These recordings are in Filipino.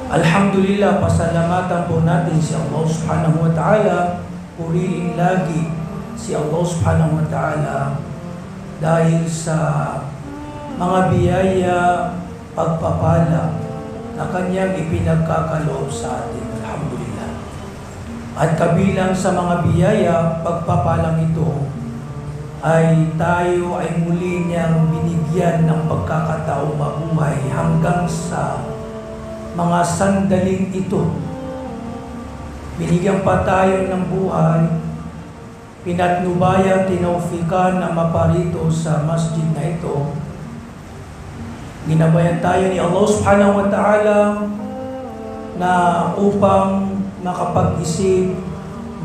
Alhamdulillah, pasalamatan po natin si Allah subhanahu wa ta'ala. Puriin lagi si Allah subhanahu wa ta'ala dahil sa mga biyaya, pagpapala na kanyang ipinagkakaloob sa atin. Alhamdulillah. At kabilang sa mga biyaya, pagpapalang ito, ay tayo ay muli niyang binigyan ng pagkakataong mabuhay hanggang sa mga sandaling ito. Binigyan pa tayo ng buhay, pinatnubayan, tinaufikan na maparito sa masjid na ito. Ginabayan tayo ni Allah subhanahu wa ta'ala na upang makapag-isip,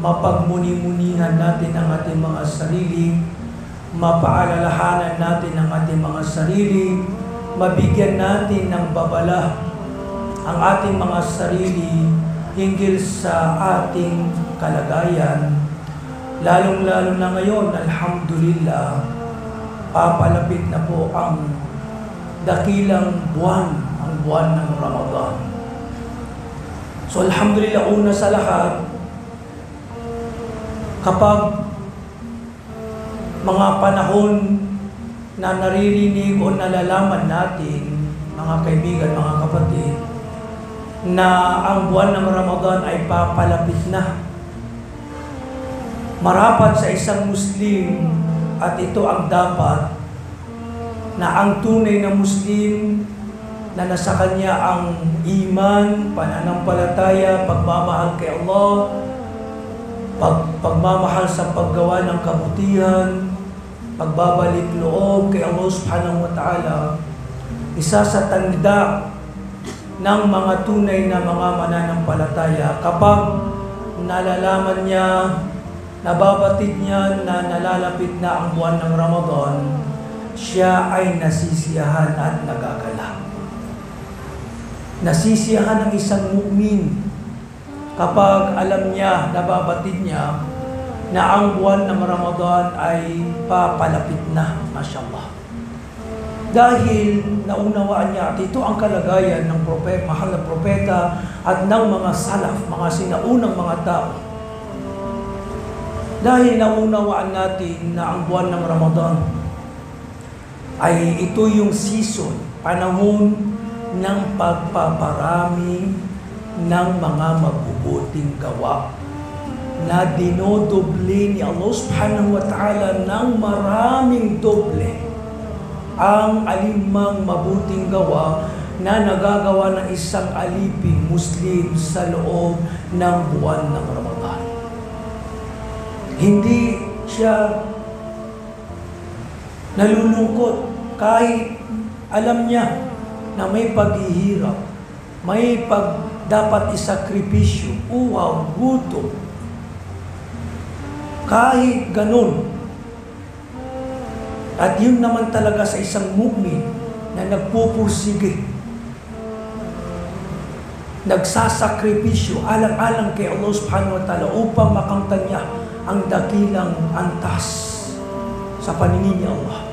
mapagmuni-munihan natin ang ating mga sarili, mapaalalahanan natin ang ating mga sarili, mabigyan natin ng babala ang ating mga sarili hinggil sa ating kalagayan. Lalong-lalo na ngayon, alhamdulillah, papalapit na po ang dakilang buwan, ang buwan ng Ramadan. So alhamdulillah, una sa lahat, kapag mga panahon na naririnig o nalalaman natin, mga kaibigan, mga kapatid, na ang buwan ng Ramadan ay papalapit na, marapat sa isang Muslim, at ito ang dapat, na ang tunay na Muslim na nasa kanya ang iman, pananampalataya, pagmamahal kay Allah, pagmamahal sa paggawa ng kabutihan, pagbabalik loob kay Allah subhanahu wa ta'ala. Isa sa tanda ng mga tunay na mga mananampalataya, kapag nalalaman niya, nababatid niya na nalalapit na ang buwan ng Ramadan, siya ay nasisiyahan at nagagala. Nasisiyahan ang isang mu'min kapag alam niya, nababatid niya na ang buwan ng Ramadan ay papalapit na, mashallah. Dahil naunawaan niya, at ito ang kalagayan ng mahal na propeta at ng mga salaf, mga sinaunang mga tao. Dahil naunawaan natin na ang buwan ng Ramadan ay ito yung season, panahon ng pagpaparami ng mga mabubuting gawa na dinodoble ni Allah subhanahu wa ta'ala ng maraming doble ang alimang mabuting gawa na nagagawa ng isang alipin Muslim sa loob ng buwan ng Ramadan. Hindi siya nalulungkot kahit alam niya na may paghihirap, may dapat isakripisyo, uhaw, gutom. Kahit ganun, at yun naman talaga sa isang mu'min na nagpupursige, nagsasakripisyo, alang-alang kay Allah subhanahu wa ta'ala upang makamtan niya ang dakilang antas sa paningin ni Allah.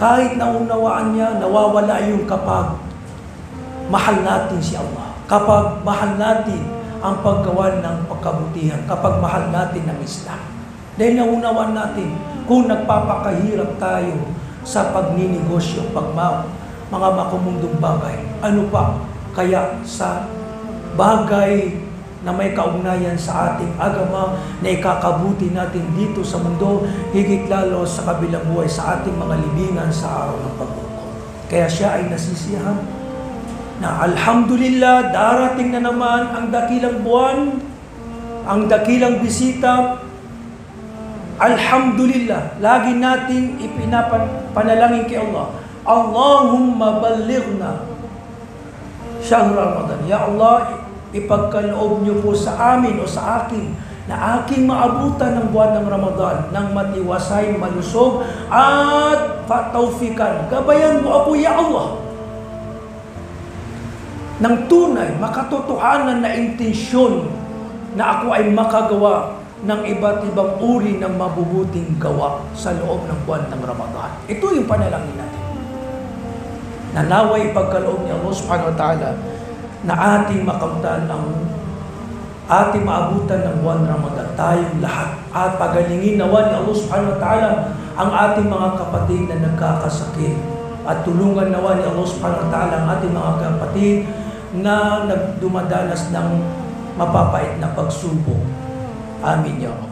Kahit naunawaan niya, nawawala yung kapag mahal natin si Allah, kapag mahal natin ang paggawa ng pagkabutihan, kapag mahal natin ang Islam. Dahil naunawaan natin, kung nagpapakahirap tayo sa pagninegosyo, mga makumundong bagay, ano pa kaya sa bagay na may kaugnayan sa ating agama na ikakabuti natin dito sa mundo, higit lalo sa kabilang buhay, sa ating mga libingan sa araw ng paghukom. Kaya siya ay nasisiyahan na alhamdulillah, darating na naman ang dakilang buwan, ang dakilang bisita. Alhamdulillah, lagi nating ipinapanalangin kay Allah, Allahumma ballighna shahr Ramadan. Ya Allah, ipagkaloob niyo po sa amin o sa akin na aking maabutan ng buwan ng Ramadan ng matiwasay, malusog at patawfikan. Gabayan mo ako, Ya Allah, ng tunay, makatotohanan na intensyon na ako ay makagawa ng iba't ibang uri ng mabubuting gawa sa loob ng buwan ng Ramadan. Ito yung panalangin natin. Na naway ipagkaloob ni Allah subhanahu wa ta'ala na ating makamtan ang ating maabutan ng buwan Ramadan, tayong lahat. At pagalingin nawa ni Allah subhanahu wa ta'ala ang ating mga kapatid na nagkakasakit. At tulungan nawa ni Allah subhanahu wa ta'ala ang ating mga kapatid na dumadanas ng mapapait na pagsubok. Amin ya Allah.